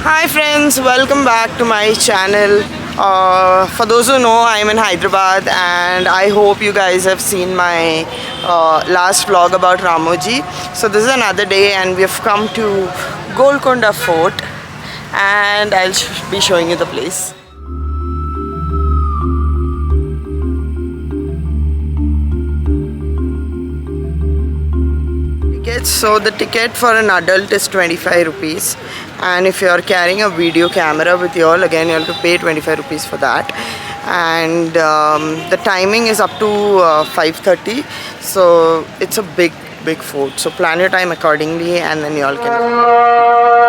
Hi friends, welcome back to my channel. For those who know, I'm in Hyderabad and I hope you guys have seen my last vlog about Ramoji. So this is another day and we have come to Golconda Fort and I'll be showing you the place. So the ticket for an adult is 25 rupees, and if you are carrying a video camera with you all, again you have to pay 25 rupees for that. And the timing is up to 5:30, so it's a big fort, so plan your time accordingly and then you all can.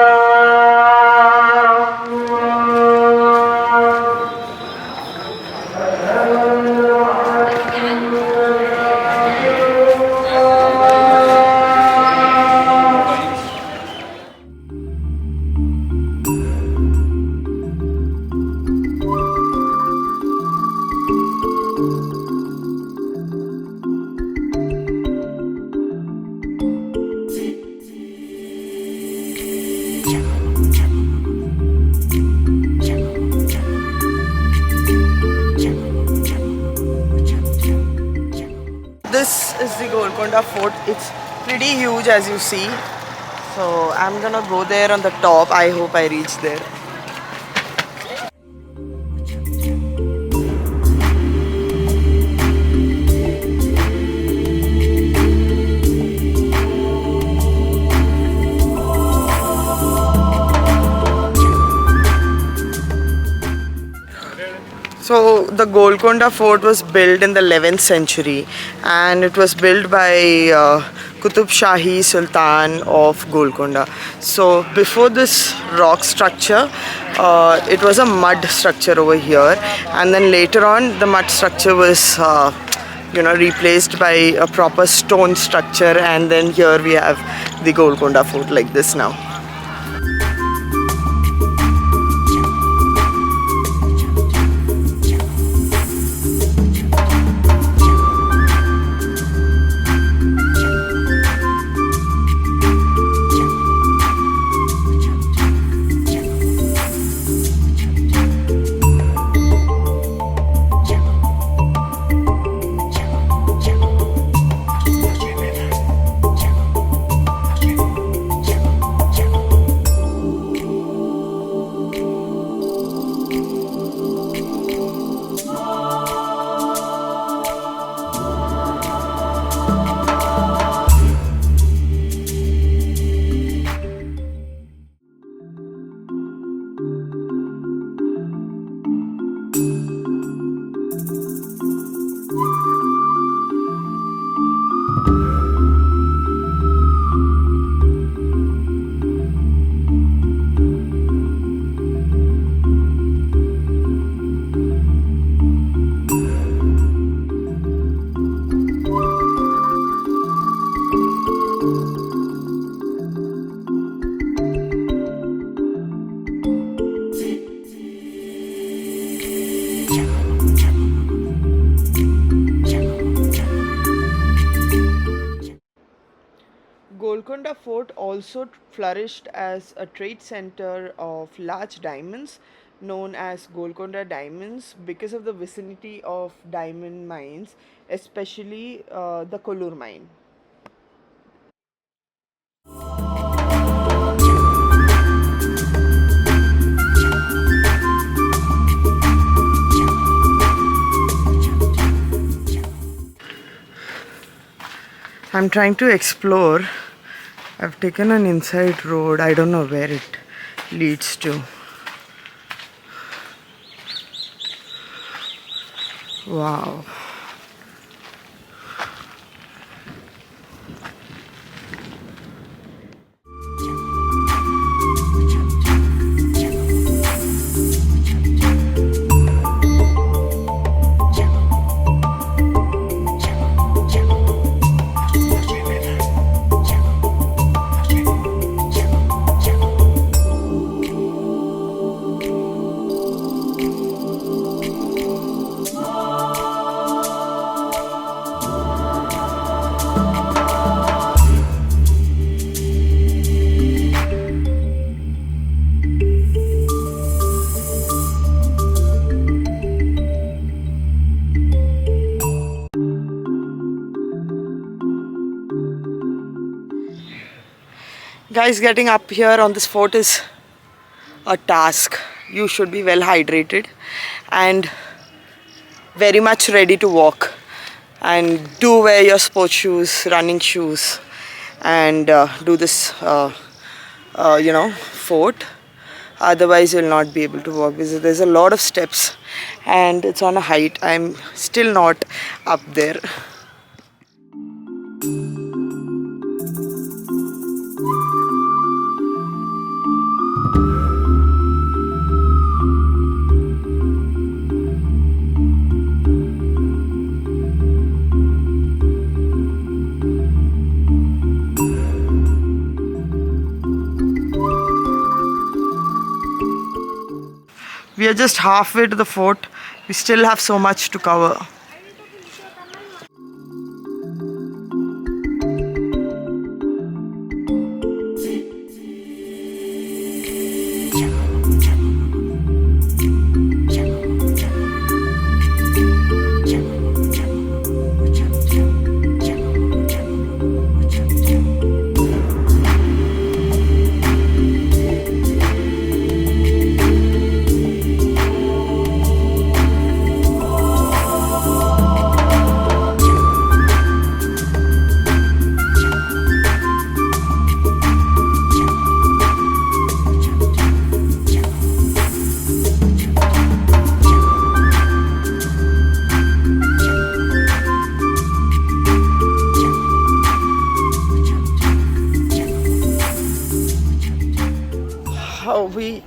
This is the Golconda Fort. It's pretty huge as you see. So I'm gonna go there on the top. I hope I reach there. So the Golconda Fort was built in the 11th century and it was built by Qutub Shahi Sultan of Golconda. So before this rock structure, it was a mud structure over here, and then later on the mud structure was replaced by a proper stone structure, and then here we have the Golconda Fort like this now. Golconda Fort also flourished as a trade center of large diamonds known as Golconda diamonds because of the vicinity of diamond mines, especially the Kohinoor mine. I'm trying to explore. I've taken an inside road. I don't know where it leads to. Wow. Guys, getting up here on this fort is a task. You should be well hydrated and very much ready to walk, and do wear your sports shoes, running shoes, and do this fort. Otherwise you'll not be able to walk because there's a lot of steps and it's on a height. I'm still not up there. We are just halfway to the fort. We still have so much to cover.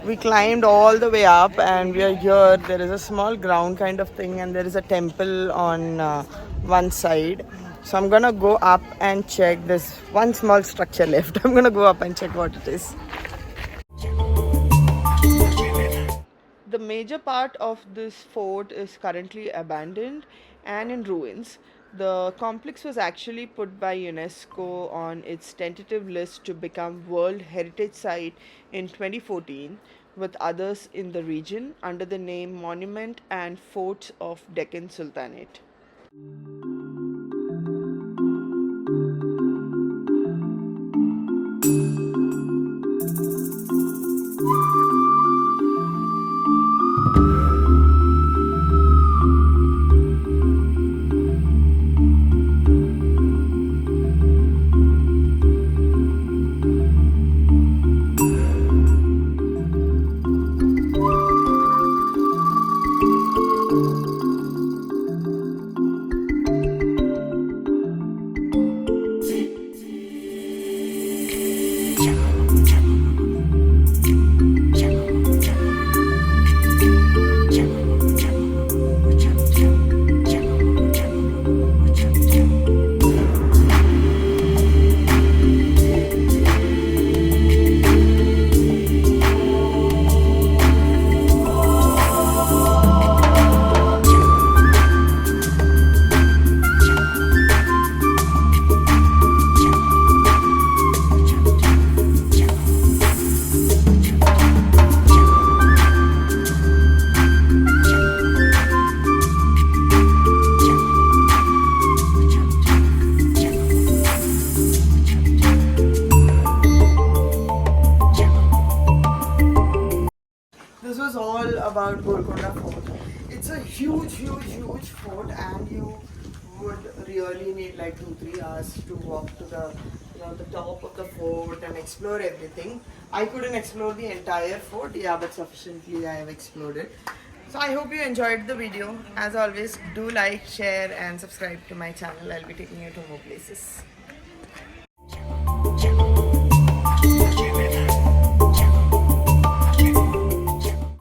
We climbed all the way up and we are here. There is a small ground kind of thing and there is a temple on one side. So I'm gonna go up and check. There's one small structure left. I'm gonna go up and check what it is. The major part of this fort is currently abandoned and in ruins. The complex was actually put by UNESCO on its tentative list to become World Heritage Site in 2014, with others in the region under the name Monument and Forts of Deccan Sultanate. This was all about Golconda Fort. It's a huge fort, and you would really need like 2-3 hours to walk to the top of the fort and explore everything. I couldn't explore the entire fort, yeah, but sufficiently I have explored it. So I hope you enjoyed the video. As always, do like, share and subscribe to my channel. I'll be taking you to more places.